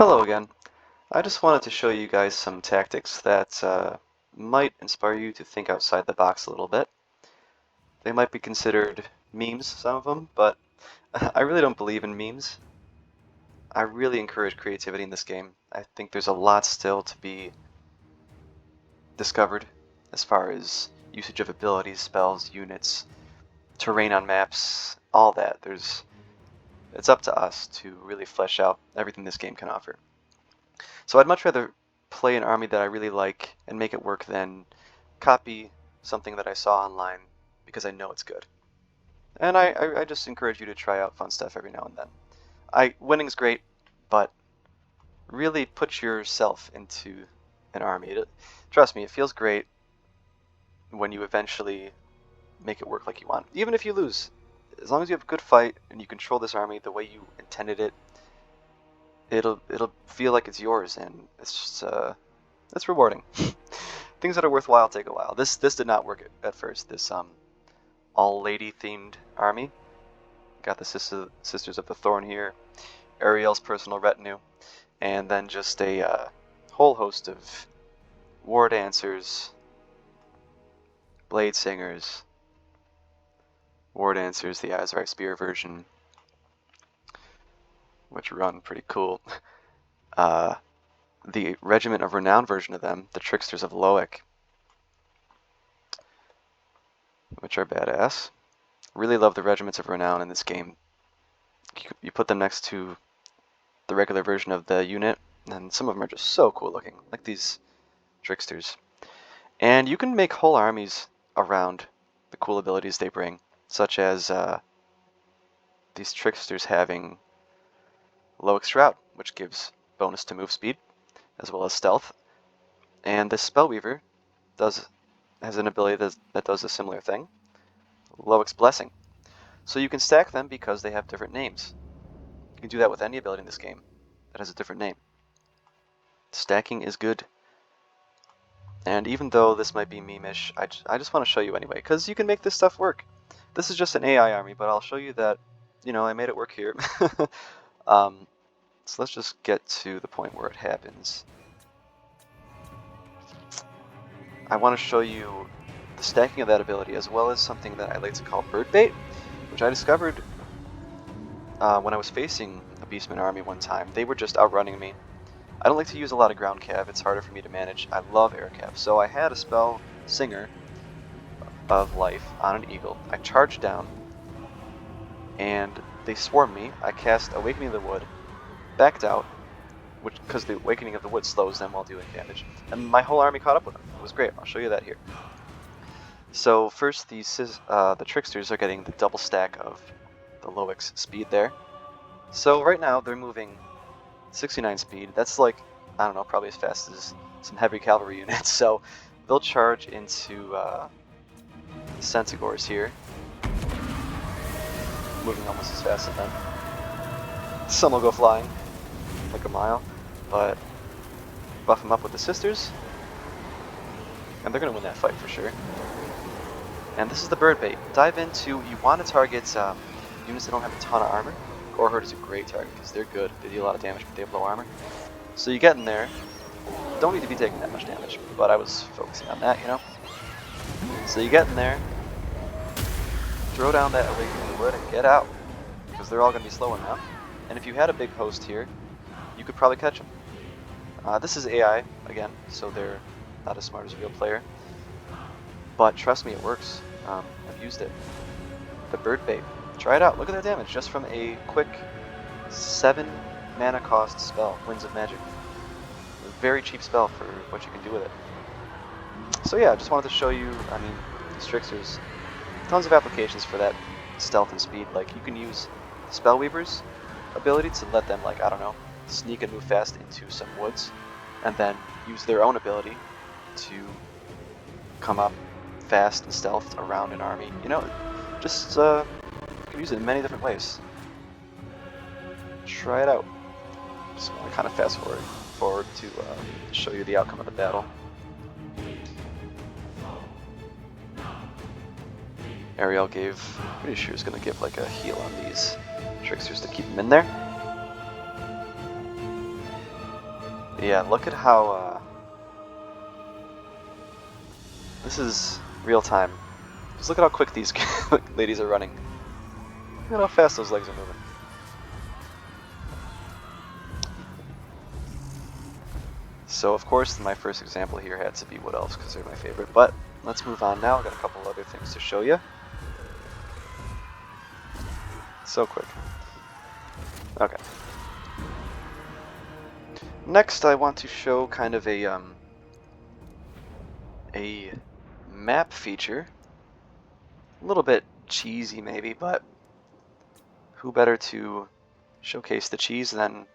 Hello again. I just wanted to show you guys some tactics that might inspire you to think outside the box a little bit. They might be considered memes, some of them, but I really don't believe in memes. I really encourage creativity in this game. I think there's a lot still to be discovered as far as usage of abilities, spells, units, terrain on maps, all that. It's up to us to really flesh out everything this game can offer. So I'd much rather play an army that I really like and make it work than copy something that I saw online because I know it's good. And I just encourage you to try out fun stuff every now and then. Winning's great, but really put yourself into an army. Trust me, it feels great when you eventually make it work like you want. Even if you lose, as long as you have a good fight and you control this army the way you intended it, it'll feel like it's yours, and it's rewarding. Things that are worthwhile take a while. This did not work at first. This all lady themed army. Got the Sisters of the Thorn here, Ariel's personal retinue, and then just a whole host of war dancers, blade singers, war dancers, the Eyes of Our Spear version, which run pretty cool. The Regiment of Renown version of them, the Tricksters of Loic, which are badass. Really love the Regiments of Renown in this game. You put them next to the regular version of the unit, and some of them are just so cool looking, like these Tricksters. And you can make whole armies around the cool abilities they bring, such as these Tricksters having Loic Shroud, which gives bonus to move speed, as well as stealth. And this Spellweaver has an ability that does a similar thing, Loic's Blessing. So you can stack them because they have different names. You can do that with any ability in this game that has a different name. Stacking is good. And even though this might be meme-ish, I just want to show you anyway, because you can make this stuff work. This is just an AI army, but I'll show you that, I made it work here. So let's just get to the point where it happens. I want to show you the stacking of that ability, as well as something that I like to call bird bait, which I discovered when I was facing a Beastman army one time. They were just outrunning me. I don't like to use a lot of ground cav, it's harder for me to manage. I love air cav, so I had a spell Singer of Life on an eagle. I charged down, and they swarmed me. I cast Awakening of the Wood, backed out, because the Awakening of the Wood slows them while doing damage, and my whole army caught up with them. It was great. I'll show you that here. So first, the Tricksters are getting the double stack of the Loic's speed there. So right now they're moving 69 speed. That's like, I don't know, probably as fast as some heavy cavalry units. So they'll charge into the Centaurs here, moving almost as fast as them. Some will go flying like a mile, but buff them up with the Sisters, and they're going to win that fight for sure. And this is the bird bait. Dive into, you want to target units that don't have a ton of armor. Gore Herd is a great target because they're good. They deal a lot of damage, but they have low armor. So you get in there. Don't need to be taking that much damage, but I was focusing on that, So you get in there, throw down that Awakening of the Wood, and get out, because they're all going to be slower now. And if you had a big host here, you could probably catch them. This is AI, again, so they're not as smart as a real player. But trust me, it works. I've used it. The bird bait. Try it out. Look at that damage just from a quick 7 mana cost spell, Winds of Magic. A very cheap spell for what you can do with it. So yeah, I just wanted to show you, these Tricksters, tons of applications for that stealth and speed. Like, you can use Spellweaver's ability to let them, like, I don't know, sneak and move fast into some woods, and then use their own ability to come up fast and stealthed around an army. Just you can use it in many different ways. Try it out. Just want to kind of fast forward to show you the outcome of the battle. Ariel pretty sure is going to give like a heal on these Tricksters to keep them in there. Yeah, look at how, this is real time. Just look at how quick these ladies are running. Look at how fast those legs are moving. So of course my first example here had to be Wood Elves because they're my favorite, but let's move on now. I've got a couple other things to show you. So quick. Okay. Next I want to show kind of a map feature. A little bit cheesy maybe, but who better to showcase the cheese than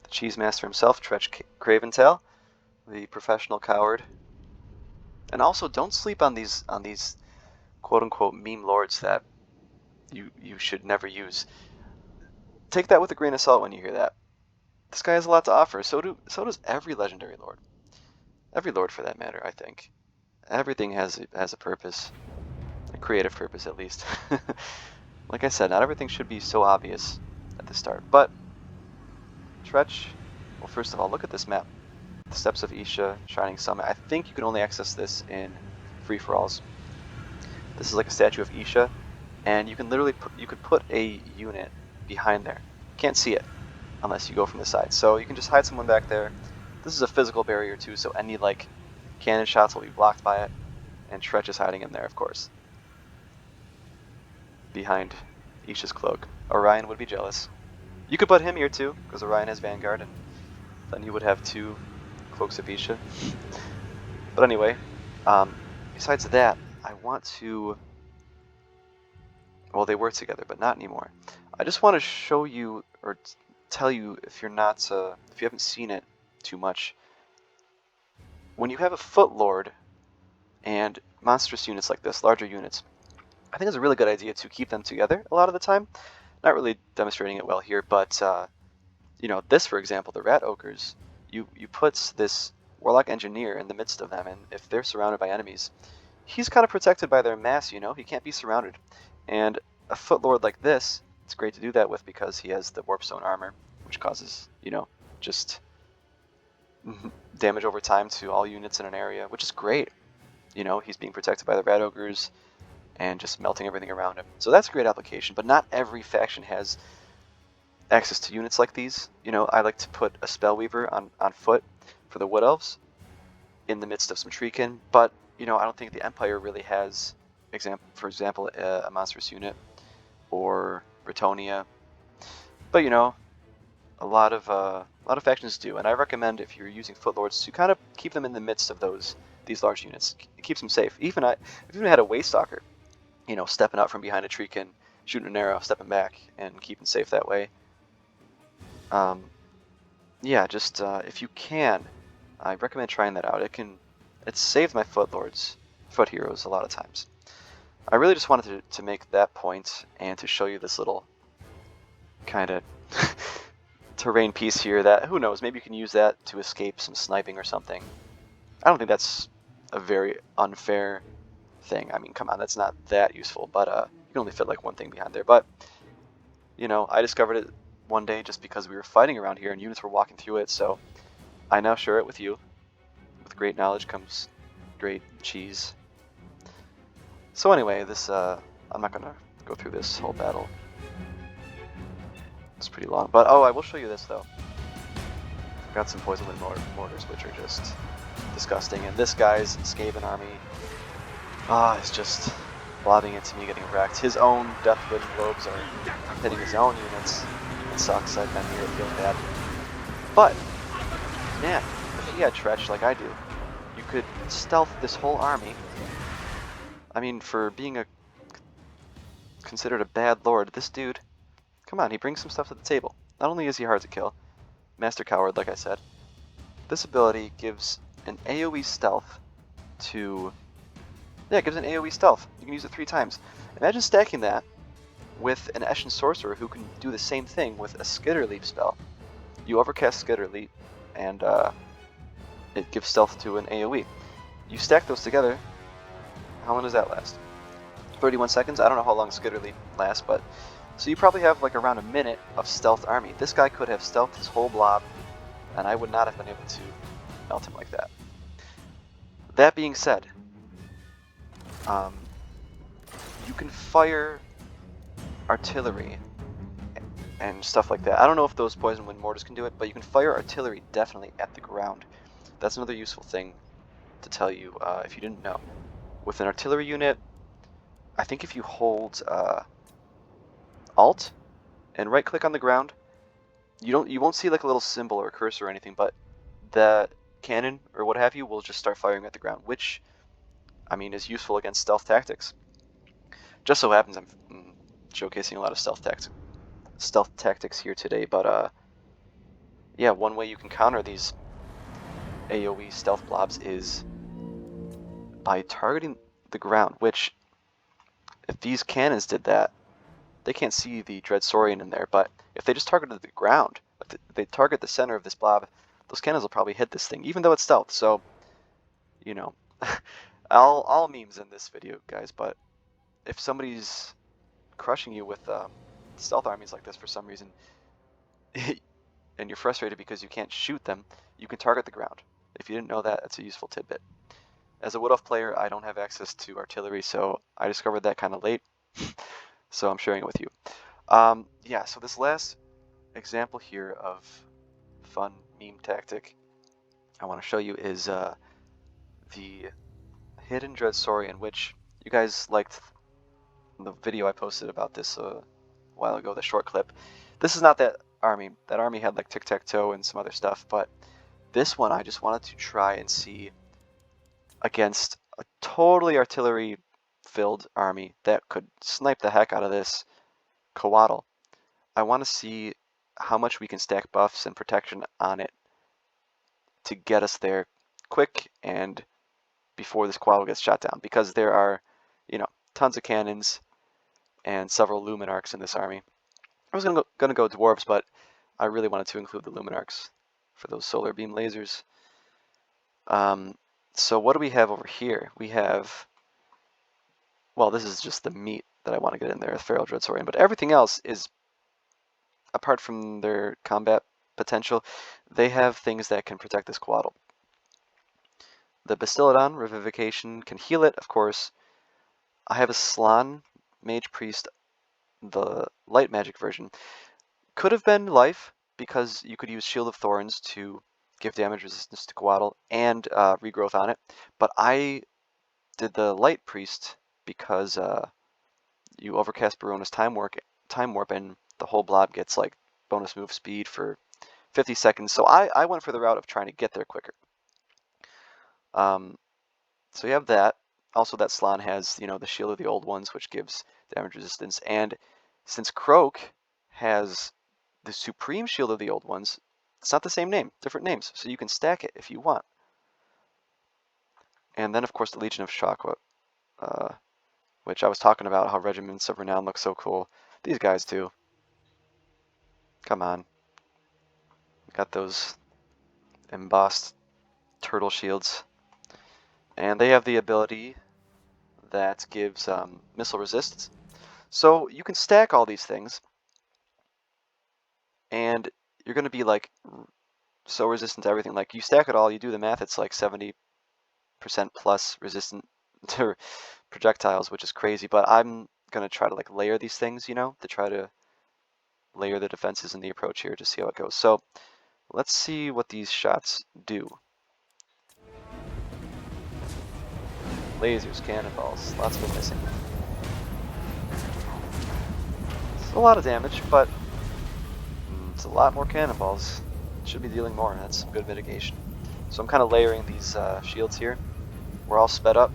the cheese master himself, Tretch Craventail, the professional coward. And also, don't sleep on these quote-unquote meme lords that you should never use. Take that with a grain of salt when you hear that. This guy has a lot to offer. So does every legendary lord. Every lord, for that matter, I think. Everything has a purpose, a creative purpose at least. Like I said, not everything should be so obvious at the start. But Tretch, well, first of all, look at this map. The Steps of Isha, Shining Summit. I think you can only access this in free-for-alls. This is like a statue of Isha, and you can literally put a unit behind there. You can't see it unless you go from the side. So you can just hide someone back there. This is a physical barrier too, so any like cannon shots will be blocked by it. And Tretch is hiding in there, of course, behind Isha's cloak. Orion would be jealous. You could put him here too, because Orion has Vanguard, and then you would have 2 Cloaks of Isha. But anyway, besides that, I want to... Well, they were together, but not anymore. I just want to show you, or tell you, if you're not, if you haven't seen it too much, when you have a Foot Lord and monstrous units like this, larger units, I think it's a really good idea to keep them together a lot of the time. Not really demonstrating it well here, but you know, this for example, the Rat Ogres, you put this Warlock Engineer in the midst of them, and if they're surrounded by enemies, he's kind of protected by their mass, you know, he can't be surrounded. And a Foot Lord like this, it's great to do that with because he has the Warpstone armor, which causes, you know, just damage over time to all units in an area, which is great. You know, he's being protected by the Rat Ogres and just melting everything around him. So that's a great application, but not every faction has access to units like these. You know, I like to put a Spellweaver on foot for the Wood Elves in the midst of some Treekin, but, you know, I don't think the Empire really has, for example, a monstrous unit or Bretonia. But, you know, a lot of factions do, and I recommend if you're using Foot Lords to kind of keep them in the midst of these large units. It keeps them safe. I've even had a Waystalker, you know, stepping out from behind a Treekin, shooting an arrow, stepping back, and keeping safe that way. Yeah, just if you can, I recommend trying that out. It's saved my Foot Heroes a lot of times. I really just wanted to make that point and to show you this little kind of terrain piece here that, who knows, maybe you can use that to escape some sniping or something. I don't think that's a very unfair thing. I mean, come on, that's not that useful, but you can only fit like one thing behind there. But, you know, I discovered it one day just because we were fighting around here and units were walking through it, so I now share it with you. With great knowledge comes great cheese. So anyway, this, I'm not going to go through this whole battle. It's pretty long, but oh, I will show you this though. I've got some Poison Wind mortars, which are just disgusting, and this guy's Skaven army, is just lobbing into me, getting wrecked. His own Deathwind globes are hitting his own units. It sucks, I've been here feeling bad. But, man, if he had Tretch like I do, you could stealth this whole army. I mean, for being considered a bad lord, this dude, come on, he brings some stuff to the table. Not only is he hard to kill, Master Coward, like I said, this ability gives an AoE stealth to... Yeah, it gives an AoE stealth. You can use it 3 times. Imagine stacking that with an Eshin Sorcerer who can do the same thing with a Skitterleap spell. You overcast Skitterleap, and it gives stealth to an AoE. You stack those together, how long does that last? 31 seconds? I don't know how long Skitterleap lasts, but... So you probably have like around a minute of stealth army. This guy could have stealthed his whole blob and I would not have been able to melt him like that. That being said, you can fire artillery and stuff like that. I don't know if those poison wind mortars can do it, but you can fire artillery definitely at the ground. That's another useful thing to tell you if you didn't know. With an artillery unit, I think if you hold Alt and right click on the ground, you won't see like a little symbol or a cursor or anything, but the cannon or what have you will just start firing at the ground, which I mean is useful against stealth tactics. Just so happens I'm showcasing a lot of stealth tactics here today, but yeah, one way you can counter these AoE stealth blobs is by targeting the ground, which if these cannons did that, they can't see the Dread Saurian in there, but if they just targeted the ground, if they target the center of this blob, those cannons will probably hit this thing, even though it's stealth. So, you know, all memes in this video, guys, but if somebody's crushing you with stealth armies like this for some reason, and you're frustrated because you can't shoot them, you can target the ground. If you didn't know that, that's a useful tidbit. As a Wood Elf player, I don't have access to artillery, so I discovered that kind of late, so I'm sharing it with you. Yeah, so this last example here of fun meme tactic I want to show you is the Hidden Dread Saurian, which you guys liked the video I posted about this a while ago, the short clip. This is not that army. That army had like tic-tac-toe and some other stuff, but this one I just wanted to try and see against a totally artillery-filled army that could snipe the heck out of this Coatl. I want to see how much we can stack buffs and protection on it to get us there quick and before this Coatl gets shot down, because there are, you know, tons of cannons and several Luminarchs in this army. I was gonna go dwarves, but I really wanted to include the Luminarchs for those solar beam lasers. So what do we have over here? We have, well, this is just the meat that I want to get in there, the Feral Dread Saurian, but everything else is, apart from their combat potential, they have things that can protect this Coatl. The Bastiladon Revivification can heal it, of course. I have a Slann Mage Priest, the light magic version. Could have been life, because you could use Shield of Thorns to give damage resistance to Coatl and regrowth on it, but I did the light priest because you overcast Barona's time warp and the whole blob gets like bonus move speed for 50 seconds, so I went for the route of trying to get there quicker. So you have that. Also, that Slann has, you know, the Shield of the Old Ones, which gives damage resistance, and since Croak has the Supreme Shield of the Old Ones, it's not the same name, different names, so you can stack it if you want. And then, of course, the Legion of Shakwa, which I was talking about how Regiments of Renown look so cool. These guys, too. Come on. Got those embossed turtle shields. And they have the ability that gives missile resistance. So you can stack all these things, and you're going to be like so resistant to everything. Like you stack it all, you do the math, it's like 70% plus resistant to projectiles, which is crazy. But I'm going to try to like layer these things, you know, to try to layer the defenses in the approach here to see how it goes. So let's see what these shots do. Lasers, cannonballs, lots of it missing. It's a lot of damage, but it's a lot more cannonballs. Should be dealing more, that's some good mitigation. So I'm kind of layering these shields here. We're all sped up.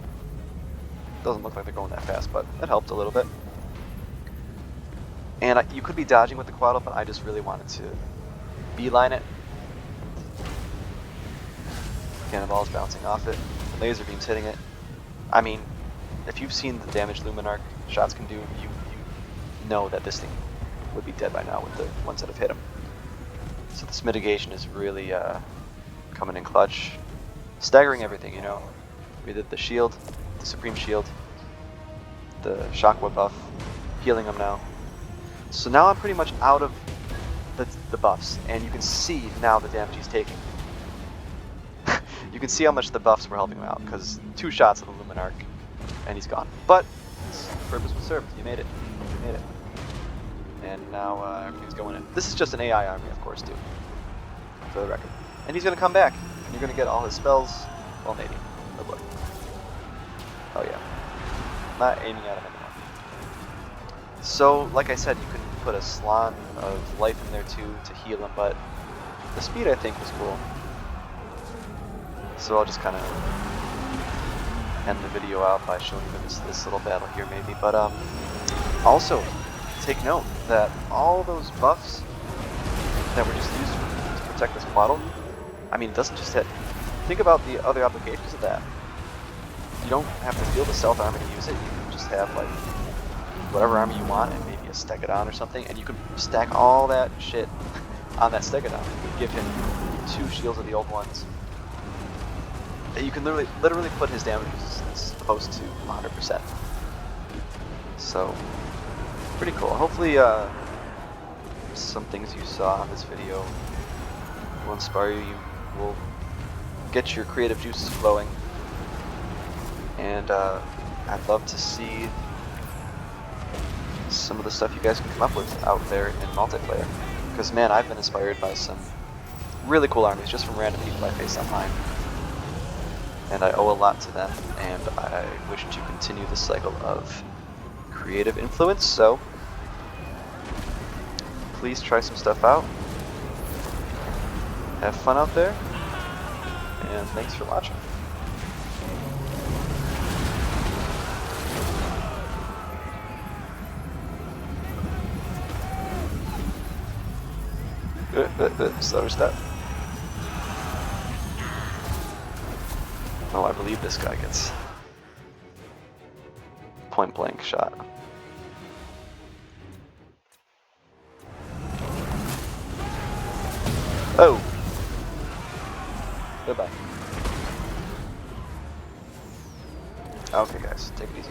Doesn't look like they're going that fast, but it helped a little bit. And you could be dodging with the Coatl, but I just really wanted to beeline it. Cannonballs bouncing off it, laser beams hitting it. I mean, if you've seen the damage Luminarch shots can do, you know that this thing would be dead by now with the ones that have hit him. So this mitigation is really coming in clutch. Staggering everything, you know. We did the shield, the Supreme Shield, the Shockwave buff, healing them now. So now I'm pretty much out of the buffs, and you can see now the damage he's taking. You can see how much the buffs were helping him out, because 2 shots of the Luminarch, and he's gone. But its purpose was served. You made it. You made it. And now everything's going in. This is just an AI army, of course, too, for the record. And he's going to come back, and you're going to get all his spells. Well, maybe. Oh, boy. Oh, yeah. Not aiming at him anymore. So, like I said, you can put a Slan of life in there, too, to heal him, but the speed, I think, was cool. So I'll just kind of end the video out by showing you this little battle here, maybe. But also, take note that all those buffs that were just used to protect this model, I mean, it doesn't just hit. Think about the other applications of that. You don't have to field a stealth army to use it. You can just have, like, whatever army you want and maybe a Stegodon or something, and you can stack all that shit on that Stegodon. You can give him 2 shields of the old ones. You can literally put his damage resistance close to 100%. So, pretty cool. Hopefully, some things you saw in this video will inspire you. You will get your creative juices flowing. And I'd love to see some of the stuff you guys can come up with out there in multiplayer. Because, man, I've been inspired by some really cool armies just from random people I face online. And I owe a lot to them, and I wish to continue the cycle of creative influence, so please try some stuff out. Have fun out there, and thanks for watching. Slower step. Oh, I believe this guy gets point blank shot. Oh! Goodbye. Okay guys, take it easy.